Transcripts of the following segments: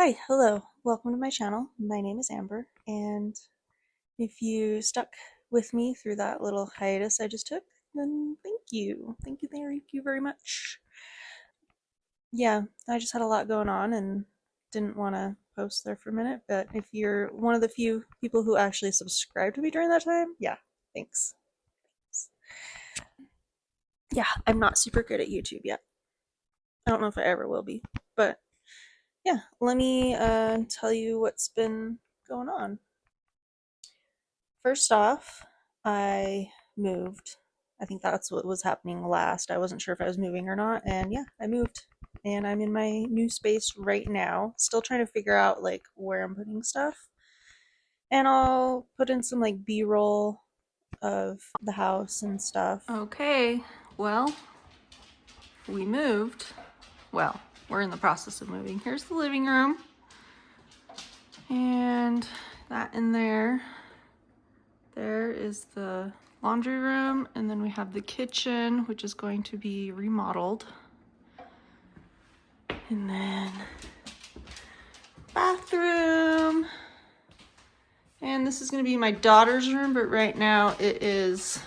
Hi, hello, welcome to my channel. My name is Amber, and if you stuck with me through that little hiatus I just took, then thank you. Thank you very much. Yeah, I just had a lot going on and didn't want to post there for a minute, but if you're one of the few people who actually subscribed to me during that time, yeah, thanks. Yeah, I'm not super good at YouTube yet. I don't know if I ever will be, but yeah, let me tell you what's been going on. First off, I moved. I think that's what was happening last. I wasn't sure if I was moving or not, and yeah, I moved. And I'm in my new space right now. Still trying to figure out like where I'm putting stuff. And I'll put in some like B-roll of the house and stuff. Okay, well, we moved. Well, we're in the process of moving. Here's the living room. And that in there. There is the laundry room. And then we have the kitchen, which is going to be remodeled. And then bathroom. And this is going to be my daughter's room, but right now it is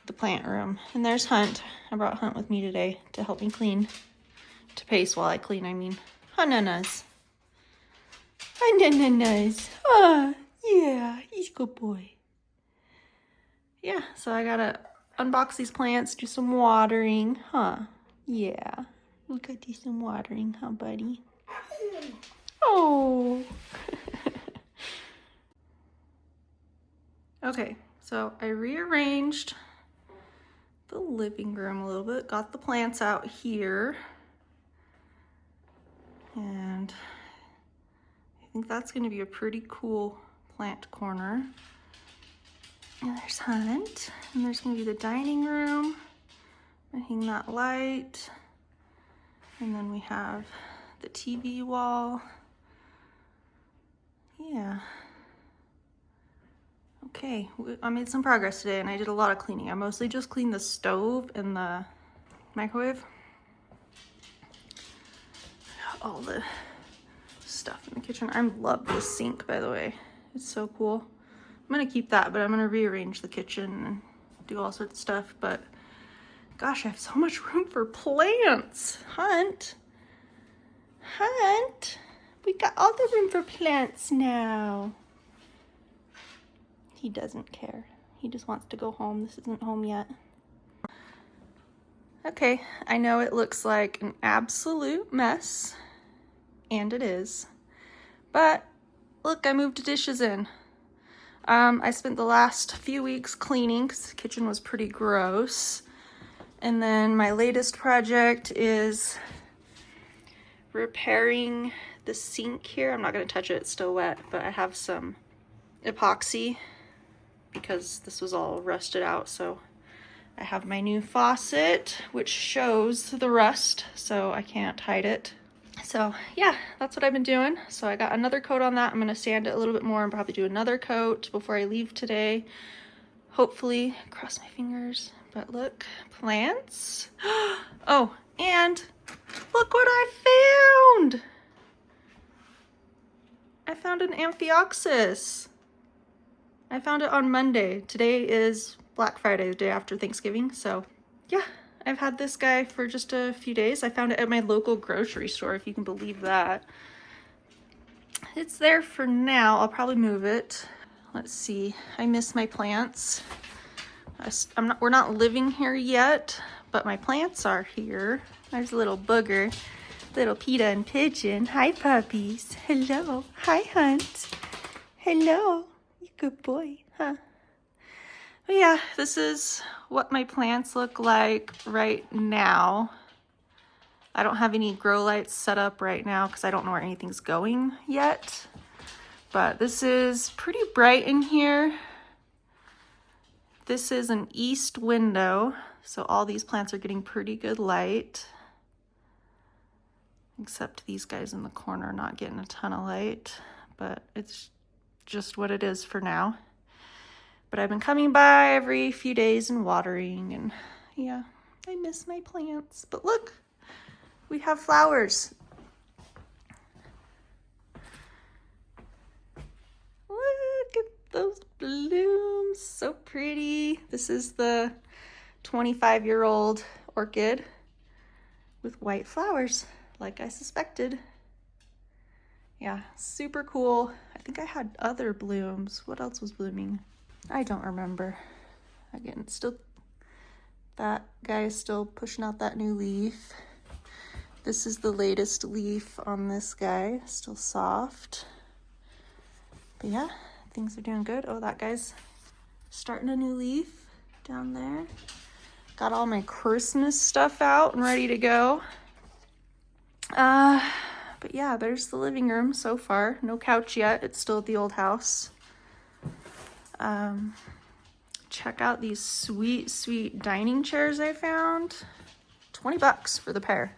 the plant room. And there's Hunt. I brought Hunt with me today to help me clean. To pace while I clean, I mean. Hananas. Hananas. Ah, yeah, he's a good boy. Yeah, so I gotta unbox these plants, do some watering, huh? Yeah, we gotta do some watering, huh, buddy? Oh. Okay, so I rearranged the living room a little bit, got the plants out here, and I think that's gonna be a pretty cool plant corner. And there's Hunt, and there's gonna be the dining room. I hang that light, and then we have the TV wall. Yeah. Okay, I made some progress today and I did a lot of cleaning. I mostly just cleaned the stove and the microwave. All the stuff in the kitchen. I love this sink, by the way. It's so cool. I'm gonna keep that, but I'm gonna rearrange the kitchen and do all sorts of stuff. But gosh, I have so much room for plants. Hunt, we got all the room for plants now. He doesn't care. He just wants to go home. This isn't home yet. Okay, I know it looks like an absolute mess, and it is. But look, I moved the dishes in. I spent the last few weeks cleaning because the kitchen was pretty gross. And then my latest project is repairing the sink here. I'm not going to touch it, it's still wet, but I have some epoxy because this was all rusted out. So I have my new faucet, which shows the rust, so I can't hide it. So yeah, that's what I've been doing. So I got another coat on that. I'm gonna sand it a little bit more and probably do another coat before I leave today. Hopefully, cross my fingers. But look, plants. Oh, and look what I found! I found an Amphioxus. I found it on Monday. Today is Black Friday, the day after Thanksgiving. So yeah, I've had this guy for just a few days. I found it at my local grocery store, if you can believe that. It's there for now. I'll probably move it. Let's see. I miss my plants. We're not living here yet, but my plants are here. There's a little booger, little PETA and Pigeon. Hi, puppies. Hello. Hi, Hunt. Hello. You good boy, huh? But yeah, this is what my plants look like right now. I don't have any grow lights set up right now because I don't know where anything's going yet. But this is pretty bright in here. This is an east window, so all these plants are getting pretty good light. Except these guys in the corner not getting a ton of light, but it's just what it is for now. But I've been coming by every few days and watering, and yeah, I miss my plants. But look, we have flowers. So pretty. This is the 25-year-old orchid with white flowers, like I suspected. Yeah, super cool. I think I had other blooms. What else was blooming? I don't remember. Again, still, that guy is still pushing out that new leaf. This is the latest leaf on this guy, still soft. But yeah, things are doing good. Oh, that guy's starting a new leaf down there. Got all my Christmas stuff out and ready to go. But yeah, there's the living room so far. No couch yet. It's still at the old house. Check out these sweet, sweet dining chairs I found. $20 for the pair.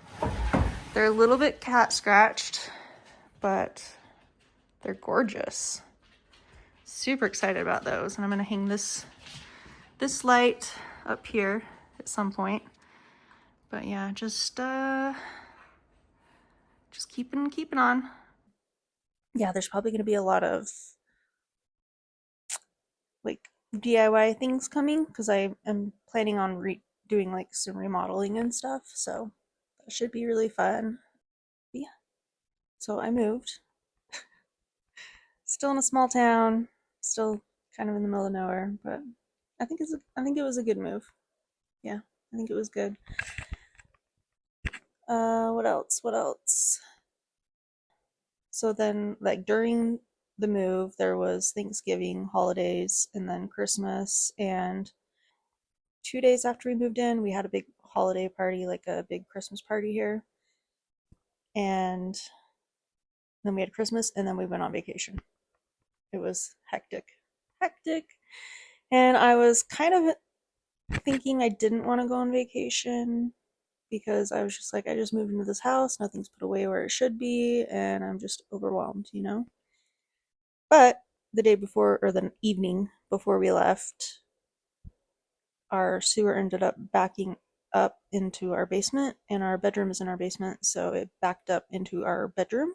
They're a little bit cat scratched, but they're gorgeous. Super excited about those. And I'm gonna hang this light up here at some point. But yeah, just keeping on. Yeah, there's probably going to be a lot of like DIY things coming because I am planning on doing like some remodeling and stuff. So that should be really fun. But yeah. So I moved. Still in a small town, still kind of in the middle of nowhere, but I think it was a good move. Yeah, I think it was good. What else? What else? So then, like during the move, there was Thanksgiving, holidays, and then Christmas. And 2 days after we moved in, we had a big holiday party, like a big Christmas party here. And then we had Christmas, and then we went on vacation. It was hectic. Hectic. And I was kind of thinking I didn't want to go on vacation because I was just like, I just moved into this house, nothing's put away where it should be, and I'm just overwhelmed, you know? But the day before, or the evening before we left, our sewer ended up backing up into our basement, and our bedroom is in our basement, so it backed up into our bedroom.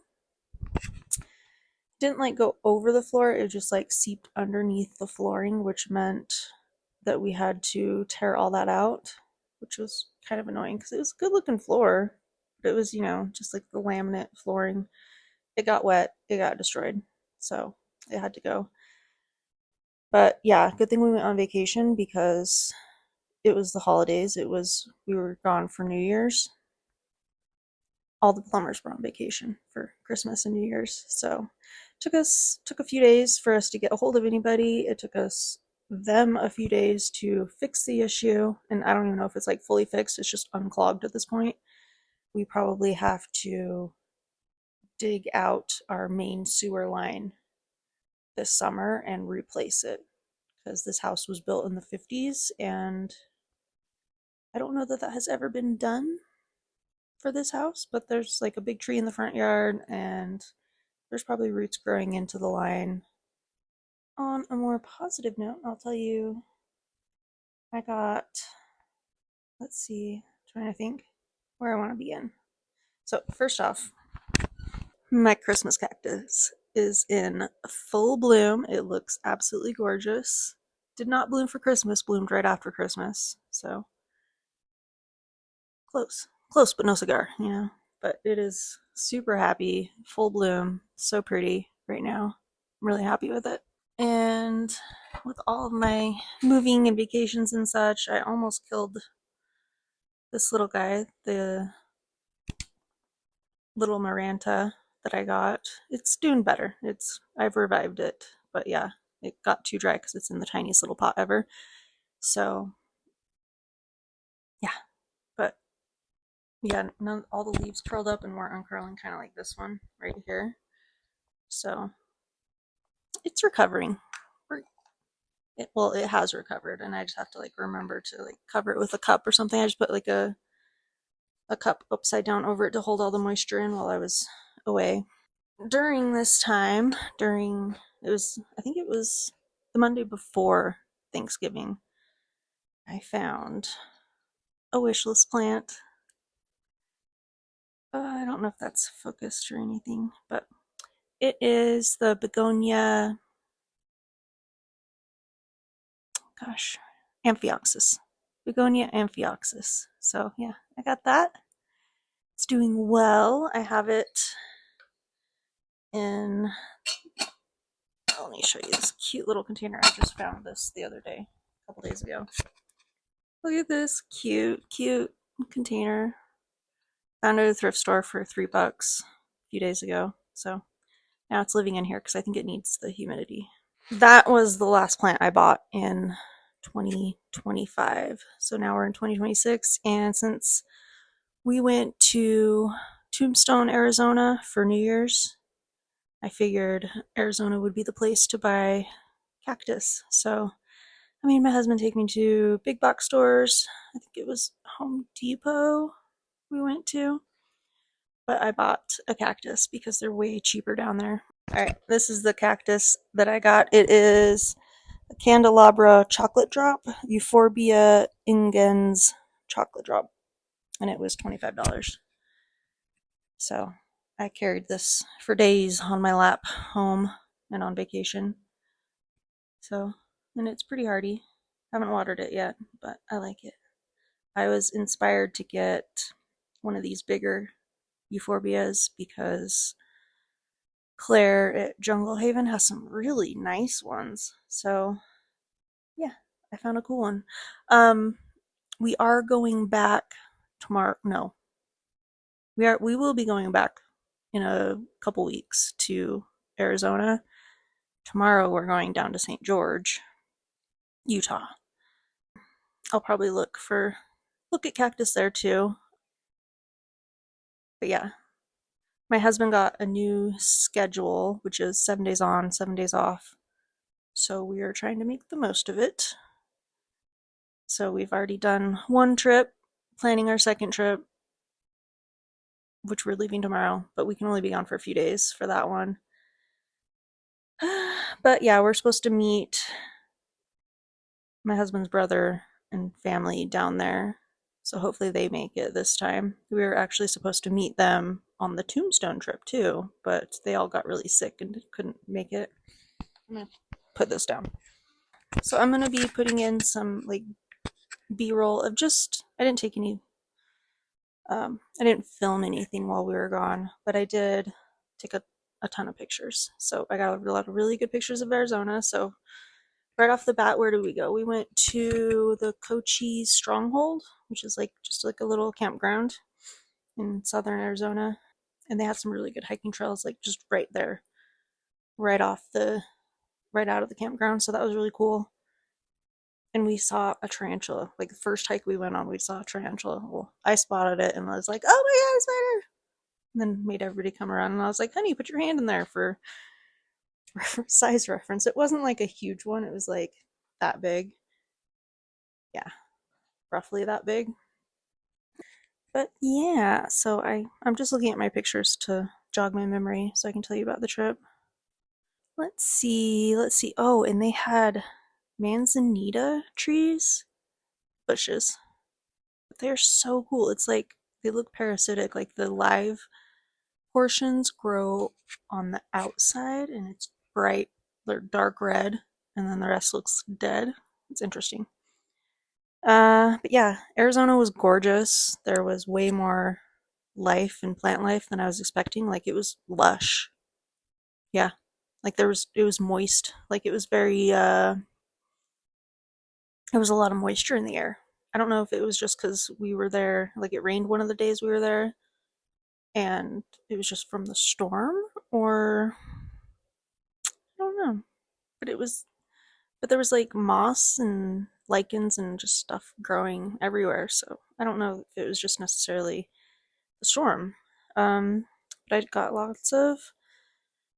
Didn't like go over the floor, it just like seeped underneath the flooring, which meant that we had to tear all that out, which was kind of annoying because it was a good looking floor, but it was, you know, just like the laminate flooring. It got wet, it got destroyed, so it had to go. But yeah, good thing we went on vacation because it was the holidays. We were gone for New Year's. All the plumbers were on vacation for Christmas and New Year's, so took a few days for us to get a hold of anybody. It took them a few days to fix the issue, and I don't even know if it's like fully fixed. It's just unclogged at this point. We probably have to dig out our main sewer line this summer and replace it because this house was built in the 50s, and I don't know that that has ever been done for this house, but there's like a big tree in the front yard and there's probably roots growing into the line. On a more positive note, I'll tell you I got, let's see, trying to think where I want to begin. So, first off, my Christmas cactus is in full bloom. It looks absolutely gorgeous. Did not bloom for Christmas, bloomed right after Christmas. So, close. Close, but no cigar, you know? But it is super happy, full bloom, so pretty right now. I'm really happy with it. And with all of my moving and vacations and such, I almost killed this little guy, the little Maranta that I got. It's doing better. I've revived it, but yeah, it got too dry because it's in the tiniest little pot ever. So yeah, but yeah, all the leaves curled up and weren't uncurling, kind of like this one right here. So it's recovering. It has recovered, and I just have to like remember to like cover it with a cup or something. I just put like a cup upside down over it to hold all the moisture in while I was away. During this time, I think it was the Monday before Thanksgiving, I found a wish list plant. I don't know if that's focused or anything, but it is the begonia gosh, Amphioxus. Begonia Amphioxus. So yeah, I got that. It's doing well. I have it in, let me show you this cute little container. I just found this the other day, a couple days ago. Look at this cute container. Found it at a thrift store for $3 a few days ago. So now it's living in here because I think it needs the humidity. That was the last plant I bought in 2025. So now we're in 2026. And since we went to Tombstone, Arizona for New Year's, I figured Arizona would be the place to buy cactus. So I made my husband take me to big box stores. I think it was Home Depot we went to. But I bought a cactus because they're way cheaper down there. Alright, this is the cactus that I got. It is a Candelabra chocolate drop, Euphorbia ingens chocolate drop, and it was $25. So I carried this for days on my lap home and on vacation. So, and it's pretty hardy. Haven't watered it yet, but I like it. I was inspired to get one of these bigger euphorbias because Claire at Jungle Haven has some really nice ones. So, yeah, I found a cool one. We are going back tomorrow. No, we will be going back in a couple weeks to Arizona. Tomorrow we're going down to St. George, Utah. I'll probably look at cactus there too. But yeah, my husband got a new schedule, which is 7 days on, 7 days off. So we are trying to make the most of it. So we've already done one trip, planning our second trip, which we're leaving tomorrow, but we can only be gone for a few days for that one. But yeah, we're supposed to meet my husband's brother and family down there. So hopefully they make it this time. We were actually supposed to meet them on the Tombstone trip too, but they all got really sick and couldn't make it. I'm gonna put this down. So I'm gonna be putting in some like B-roll of just, I didn't take any, I didn't film anything while we were gone, but I did take a ton of pictures. So I got a lot of really good pictures of Arizona. So right off the bat, where did we go? We went to the Cochise Stronghold, which is like just like a little campground in southern Arizona, and they had some really good hiking trails, like just right there, right out of the campground. So that was really cool. And we saw a tarantula. Like the first hike we went on, we saw a tarantula. Well, I spotted it and was like, "Oh my god, a spider!" And then made everybody come around, and I was like, "Honey, put your hand in there for size reference." It wasn't like a huge one. It was like that big. Yeah, roughly that big. But yeah, so I'm just looking at my pictures to jog my memory so I can tell you about the trip. Let's see. Oh, and they had manzanita trees, bushes. But they're so cool. It's like they look parasitic, like the live portions grow on the outside and it's bright, they're dark red, and then the rest looks dead. It's interesting. But yeah, Arizona was gorgeous. There was way more life and plant life than I was expecting. Like it was lush. Yeah. Like it was moist. Like it was very there was a lot of moisture in the air. I don't know if it was just cuz we were there, like it rained one of the days we were there and it was just from the storm, or I don't know. But there was like moss and lichens and just stuff growing everywhere. So I don't know if it was just necessarily the storm. Um, but I got lots of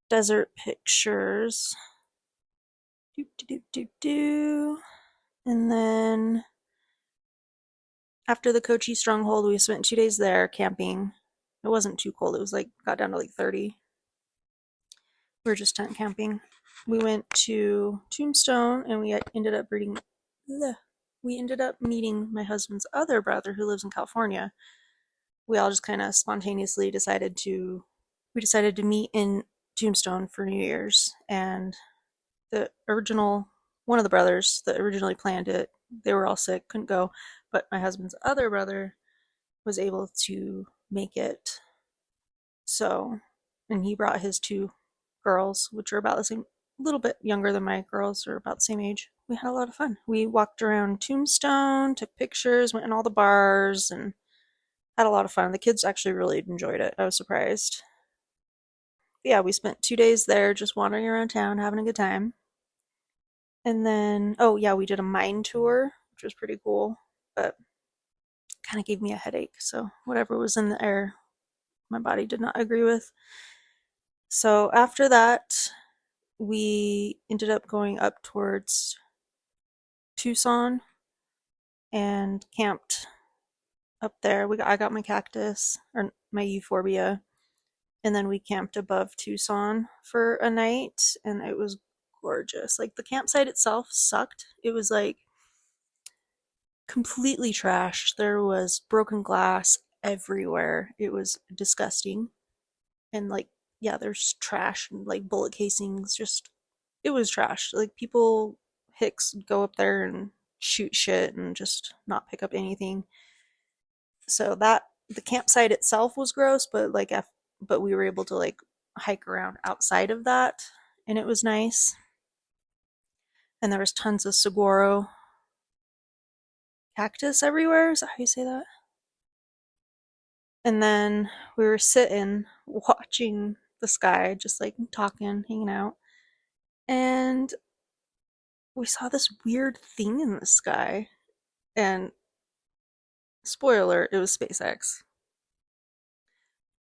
desert pictures. Do, do, do, do, do. And then after the Kochi Stronghold, we spent 2 days there camping. It wasn't too cold. It was like, got down to like 30. We were just tent camping. We went to Tombstone and we ended up meeting my husband's other brother who lives in California. We all just kind of spontaneously decided to meet in Tombstone for New Year's, and the original one of the brothers that originally planned it, they were all sick, couldn't go, but my husband's other brother was able to make it. So, and he brought his two girls, which are about the same, a little bit younger than my girls, or about the same age. We had a lot of fun. We walked around Tombstone, took pictures, went in all the bars, and had a lot of fun. The kids actually really enjoyed it. I was surprised. But yeah, we spent 2 days there just wandering around town, having a good time. And then, oh yeah, we did a mine tour, which was pretty cool, but kind of gave me a headache. So whatever was in the air, my body did not agree with. So after that, we ended up going up towards Tucson and camped up there. I got my cactus or my euphorbia, and then we camped above Tucson for a night, and it was gorgeous. Like the campsite itself sucked. It was like completely trashed. There was broken glass everywhere. It was disgusting. And like, yeah, there's trash and like bullet casings. Just, it was trash. Like people, hicks go up there and shoot shit and just not pick up anything. So that, the campsite itself was gross, but like, but we were able to like hike around outside of that, and it was nice. And there was tons of saguaro cactus everywhere. Is that how you say that? And then we were sitting watching the sky, just like talking, hanging out. And we saw this weird thing in the sky. And spoiler alert, it was SpaceX.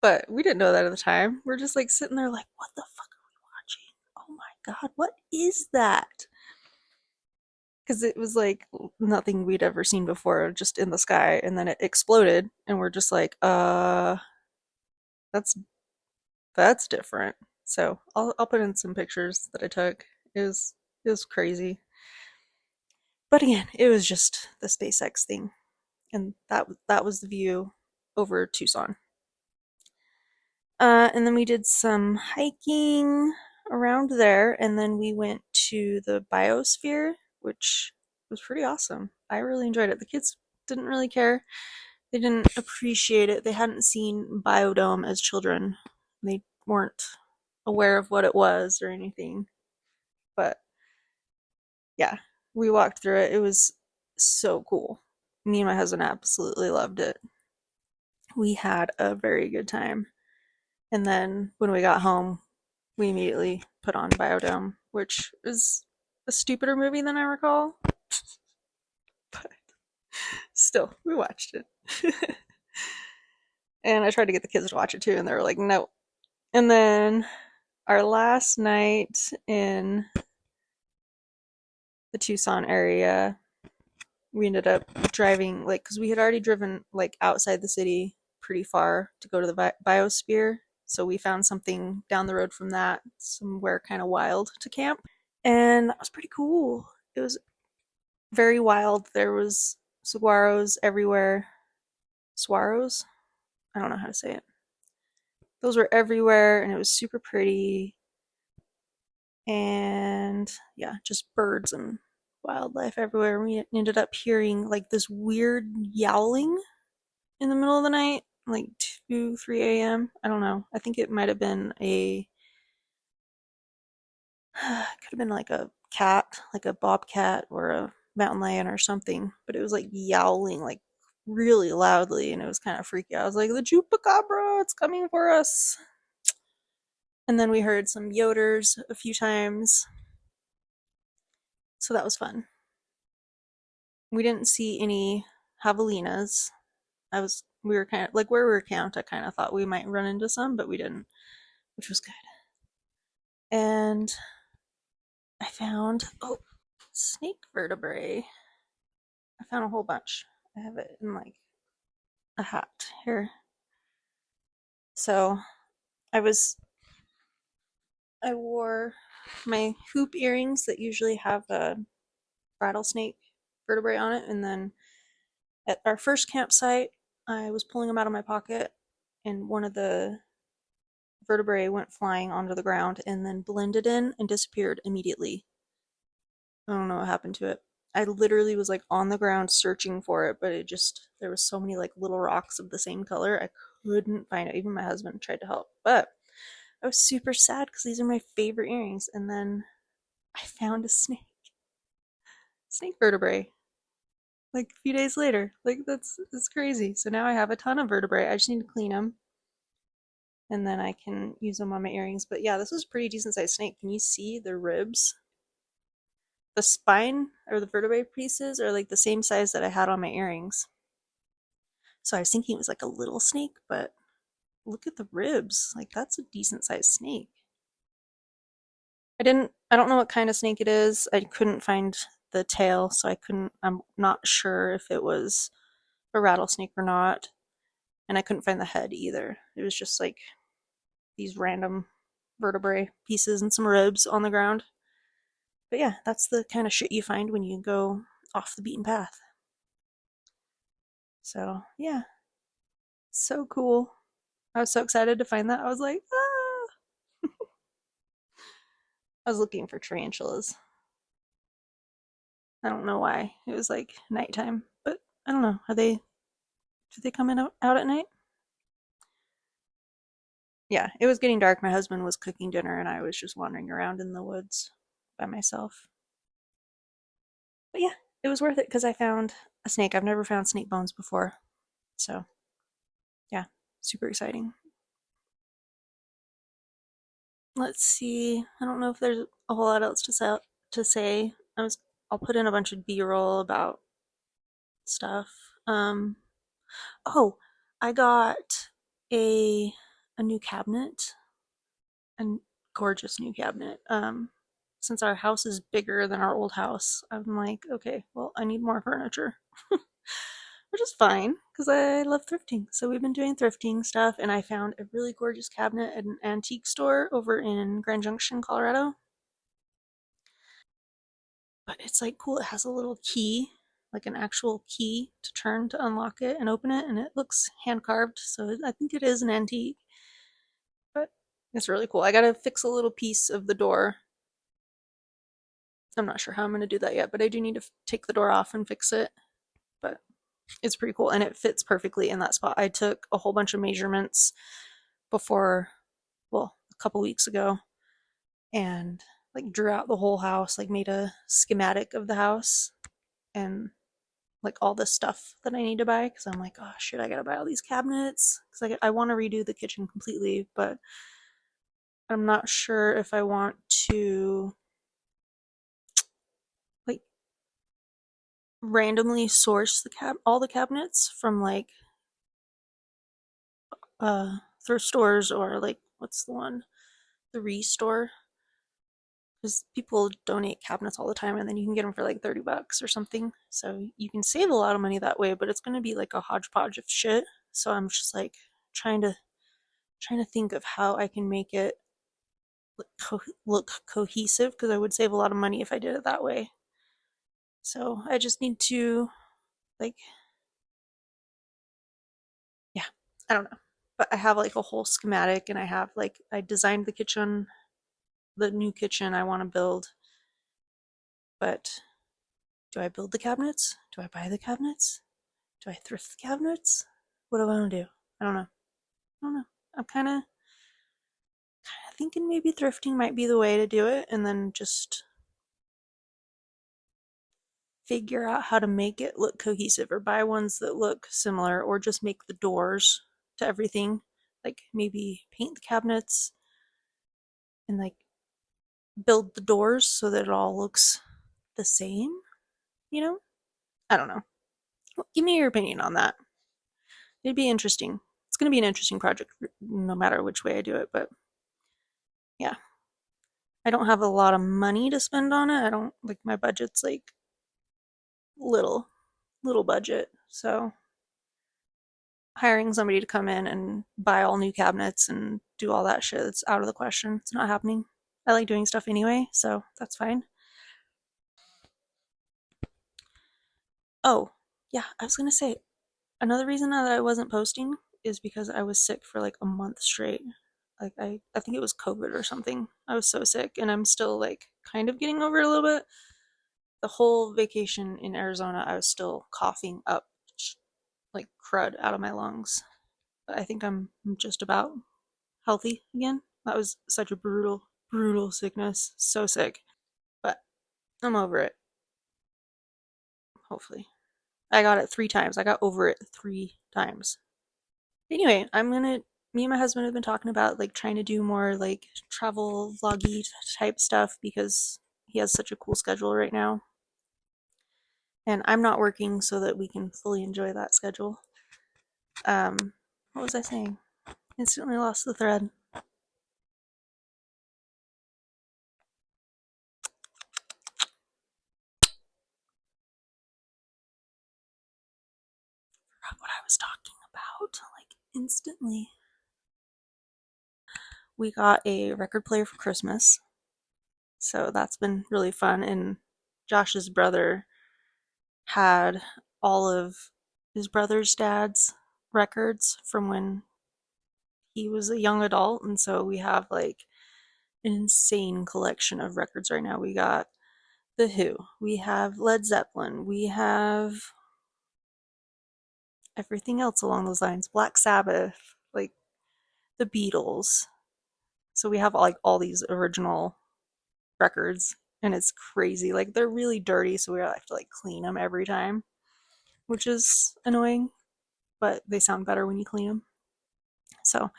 But we didn't know that at the time. We're just like sitting there, like, what the fuck are we watching? Oh my God, what is that? Because it was like nothing we'd ever seen before, just in the sky. And then it exploded. And we're just like, that's that's different. So I'll put in some pictures that I took. It was crazy. But again, it was just the SpaceX thing, and that was the view over Tucson. And then we did some hiking around there, and then we went to the biosphere, which was pretty awesome. I really enjoyed it. The kids didn't really care. They didn't appreciate it. They hadn't seen Biodome as children. They weren't aware of what it was or anything. But yeah, we walked through it. It was so cool. Me and my husband absolutely loved it. We had a very good time. And then when we got home, we immediately put on Biodome, which is a stupider movie than I recall. But still, we watched it. And I tried to get the kids to watch it too, and they were like, no. And then our last night in the Tucson area, we ended up driving, like, because we had already driven like outside the city pretty far to go to the biosphere. So we found something down the road from that, somewhere kind of wild to camp. And that was pretty cool. It was very wild. There was saguaros everywhere. Saguaros? I don't know how to say it. Those were everywhere, and it was super pretty. And yeah, just birds and wildlife everywhere. We ended up hearing like this weird yowling in the middle of the night, like 2, 3 a.m. I don't know. I think it might have been could have been like a cat, like a bobcat or a mountain lion or something, but it was like yowling like really loudly, and it was kind of freaky. I was like, the chupacabra, it's coming for us. And then we heard some yoders a few times, so that was fun. We didn't see any javelinas. We were kind of like where we were camped. I kind of thought we might run into some, but we didn't, which was good. And I found snake vertebrae. I found a whole bunch. I have it in like a hat here. So I was I wore my hoop earrings that usually have a rattlesnake vertebrae on it, and then at our first campsite, I was pulling them out of my pocket, and one of the vertebrae went flying onto the ground and then blended in and disappeared immediately. I don't know what happened to it. I literally was like on the ground searching for it, but it just, there was so many like little rocks of the same color. I couldn't find it. Even my husband tried to help. But I was super sad because these are my favorite earrings. And then I found a snake vertebrae like a few days later. Like that's crazy. So now I have a ton of vertebrae. I just need to clean them and then I can use them on my earrings. But yeah, this was a pretty decent sized snake. Can you see the ribs? The spine or the vertebrae pieces are like the same size that I had on my earrings. So I was thinking it was like a little snake, but look at the ribs. Like that's a decent sized snake. I don't know what kind of snake it is. I couldn't find the tail, so I'm not sure if it was a rattlesnake or not. And I couldn't find the head either. It was just like these random vertebrae pieces and some ribs on the ground. But yeah, that's the kind of shit you find when you go off the beaten path. So yeah, so cool. I was so excited to find that. I was like, ah! I was looking for tarantulas. I don't know why. It was like nighttime, but I don't know. Do they come in out at night? Yeah, it was getting dark. My husband was cooking dinner and I was just wandering around in the woods by myself. But yeah, it was worth it because I found a snake. I've never found snake bones before. So yeah, super exciting. Let's see. I don't know if there's a whole lot else to say. I'll put in a bunch of B-roll about stuff. Um oh, I got a a new cabinet, a gorgeous new cabinet. Since our house is bigger than our old house, I'm like, okay, well, I need more furniture. Which is fine because I love thrifting. So we've been doing thrifting stuff, and I found a really gorgeous cabinet at an antique store over in Grand Junction, Colorado. But it's like cool. It has a little key, like an actual key to turn to unlock it and open it, and it looks hand carved. So I think it is an antique, but it's really cool. I gotta fix a little piece of the door. I'm not sure how I'm gonna do that yet, but I do need to take the door off and fix it. But it's pretty cool, and it fits perfectly in that spot. I took a whole bunch of measurements before, well, a couple weeks ago, and like drew out the whole house, like made a schematic of the house and like all the stuff that I need to buy because I'm like, oh shit, I gotta buy all these cabinets because I want to redo the kitchen completely, but I'm not sure if I want to like randomly source all the cabinets from like thrift stores or like what's the one, the Restore, because people donate cabinets all the time and then you can get them for like 30 bucks or something. So you can save a lot of money that way, but it's going to be like a hodgepodge of shit. So I'm just like trying to think of how I can make it look cohesive because I would save a lot of money if I did it that way. So I just need to like, yeah, I don't know. But I have like a whole schematic and I have like I designed the kitchen, the new kitchen I want to build. But do I build the cabinets? Do I buy the cabinets? Do I thrift the cabinets? What do I want to do? I don't know. I don't know. I'm kind of thinking maybe thrifting might be the way to do it and then just figure out how to make it look cohesive or buy ones that look similar or just make the doors to everything. Like maybe paint the cabinets and like build the doors so that it all looks the same, you know? I don't know. Well, give me your opinion on that. It'd be interesting. It's going to be an interesting project no matter which way I do it, but yeah. I don't have a lot of money to spend on it. I don't like my budget's like little budget. So hiring somebody to come in and buy all new cabinets and do all that shit, it's out of the question. It's not happening. I like doing stuff anyway, so that's fine. Oh, yeah, I was gonna say another reason that I wasn't posting is because I was sick for like a month straight. Like I think it was COVID or something. I was so sick and I'm still like kind of getting over it a little bit. the whole vacation in Arizona, I was still coughing up like crud out of my lungs. But I think I'm just about healthy again. That was such a brutal, brutal sickness. So sick. But I'm over it, hopefully. I got it 3 times. I got over it 3 times. Anyway, me and my husband have been talking about like trying to do more like travel vloggy type stuff because he has such a cool schedule right now. And I'm not working so that we can fully enjoy that schedule. What was I saying? Instantly lost the thread. Forgot what I was talking about. Like instantly. We got a record player for Christmas, so that's been really fun. And Josh's brother had all of his brother's dad's records from when he was a young adult, and so we have like an insane collection of records right now. We got The Who, we have Led Zeppelin, we have everything else along those lines, Black Sabbath, like the Beatles. So we have like all these original records, and it's crazy. Like they're really dirty, so we have to like clean them every time, which is annoying, but they sound better when you clean them. So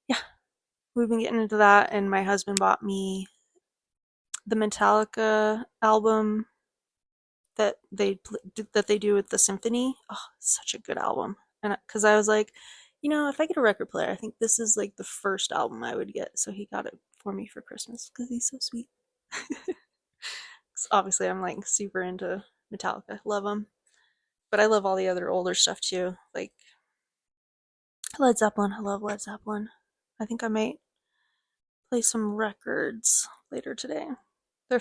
yeah, we've been getting into that, and my husband bought me the Metallica album that they do with the symphony. Oh, such a good album. And because I was like, if I get a record player, I think this is like the first album I would get. So he got it for me for Christmas because he's so sweet. Obviously, I'm like super into Metallica, love them, but I love all the other older stuff too, like Led Zeppelin. I love Led Zeppelin. I think I might play some records later today. They're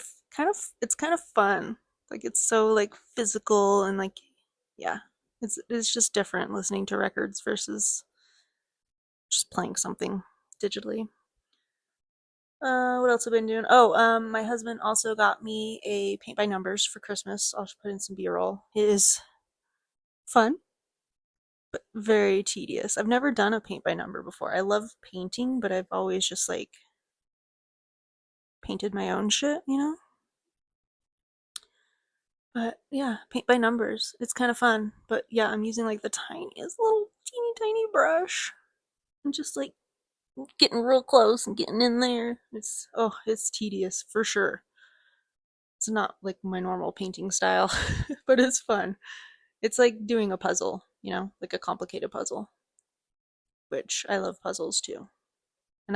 it's kind of fun. Like it's so like physical and like yeah, it's just different listening to records versus just playing something digitally. What else have I been doing? Oh, my husband also got me a paint by numbers for Christmas. I'll just put in some B-roll. It is fun, but very tedious. I've never done a paint by number before. I love painting, but I've always just like painted my own shit. But yeah, paint by numbers. It's kind of fun. But yeah, I'm using like the tiniest little teeny tiny brush and just like getting real close and getting in there. It's tedious for sure. It's not like my normal painting style, but it's fun. It's like doing a puzzle, like a complicated puzzle, which I love puzzles too. And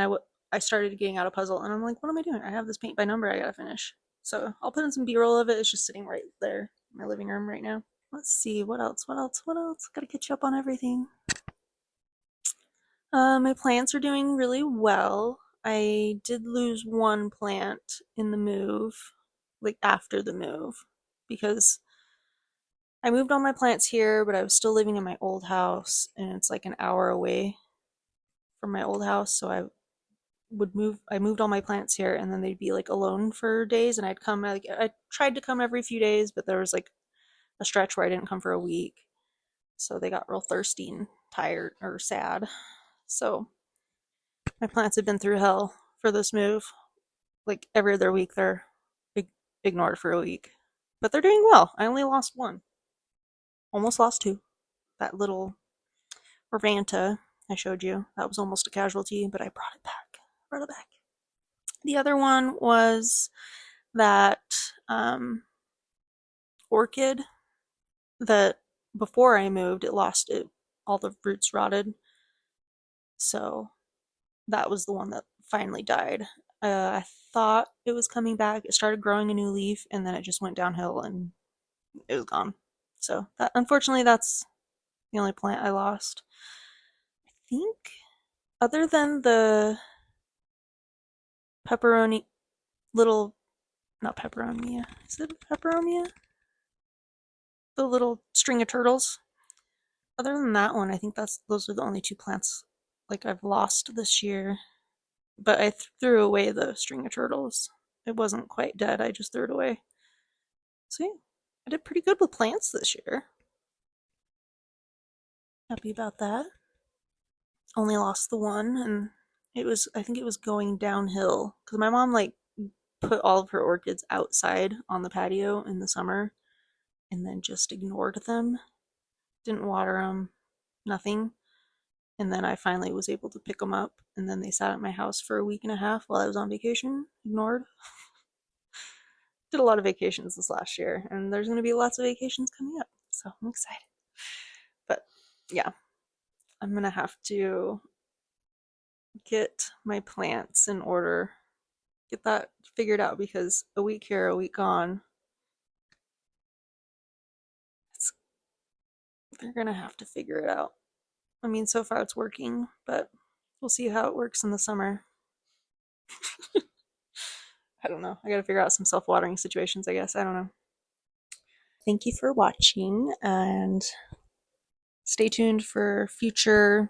I started getting out of puzzle, and I'm like, what am I doing? I have this paint by number I gotta finish. So I'll put in some B-roll of it. It's just sitting right there in my living room right now. Let's see what else. What else? What else? Gotta catch up on everything. My plants are doing really well. I did lose one plant in the move, like after the move, because I moved all my plants here, but I was still living in my old house, and it's like an hour away from my old house. So I moved all my plants here, and then they'd be like alone for days, and I'd come. Like I tried to come every few days, but there was like a stretch where I didn't come for a week, so they got real thirsty and tired or sad. So my plants have been through hell for this move. Like every other week, they're ignored for a week, but they're doing well. I only lost one, almost lost two. That little Orvanta I showed you, that was almost a casualty, but I brought it back. Brought it back. The other one was that orchid that before I moved, it lost it. All the roots rotted. So that was the one that finally died. I thought it was coming back. It started growing a new leaf, and then it just went downhill, and it was gone. So that, unfortunately, that's the only plant I lost. I think, other than the pepperoni, little, not pepperomia. Is it pepperomia? The little string of turtles. Other than that one, I think those are the only two plants like I've lost this year. But I threw away the string of turtles. It wasn't quite dead. I just threw it away. So yeah, I did pretty good with plants this year. Happy about that. Only lost the one, and I think it was going downhill because my mom like put all of her orchids outside on the patio in the summer and then just ignored them. Didn't water them, nothing. And then I finally was able to pick them up, and then they sat at my house for a week and a half while I was on vacation, ignored. Did a lot of vacations this last year, and there's going to be lots of vacations coming up, so I'm excited. But yeah, I'm going to have to get my plants in order, get that figured out because a week here, a week gone, it's, they're going to have to figure it out. I mean, so far it's working, but we'll see how it works in the summer. I don't know. I gotta figure out some self watering situations, I guess. I don't know. Thank you for watching and stay tuned for future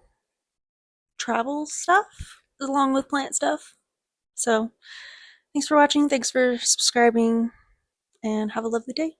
travel stuff along with plant stuff. So, thanks for watching. Thanks for subscribing and have a lovely day.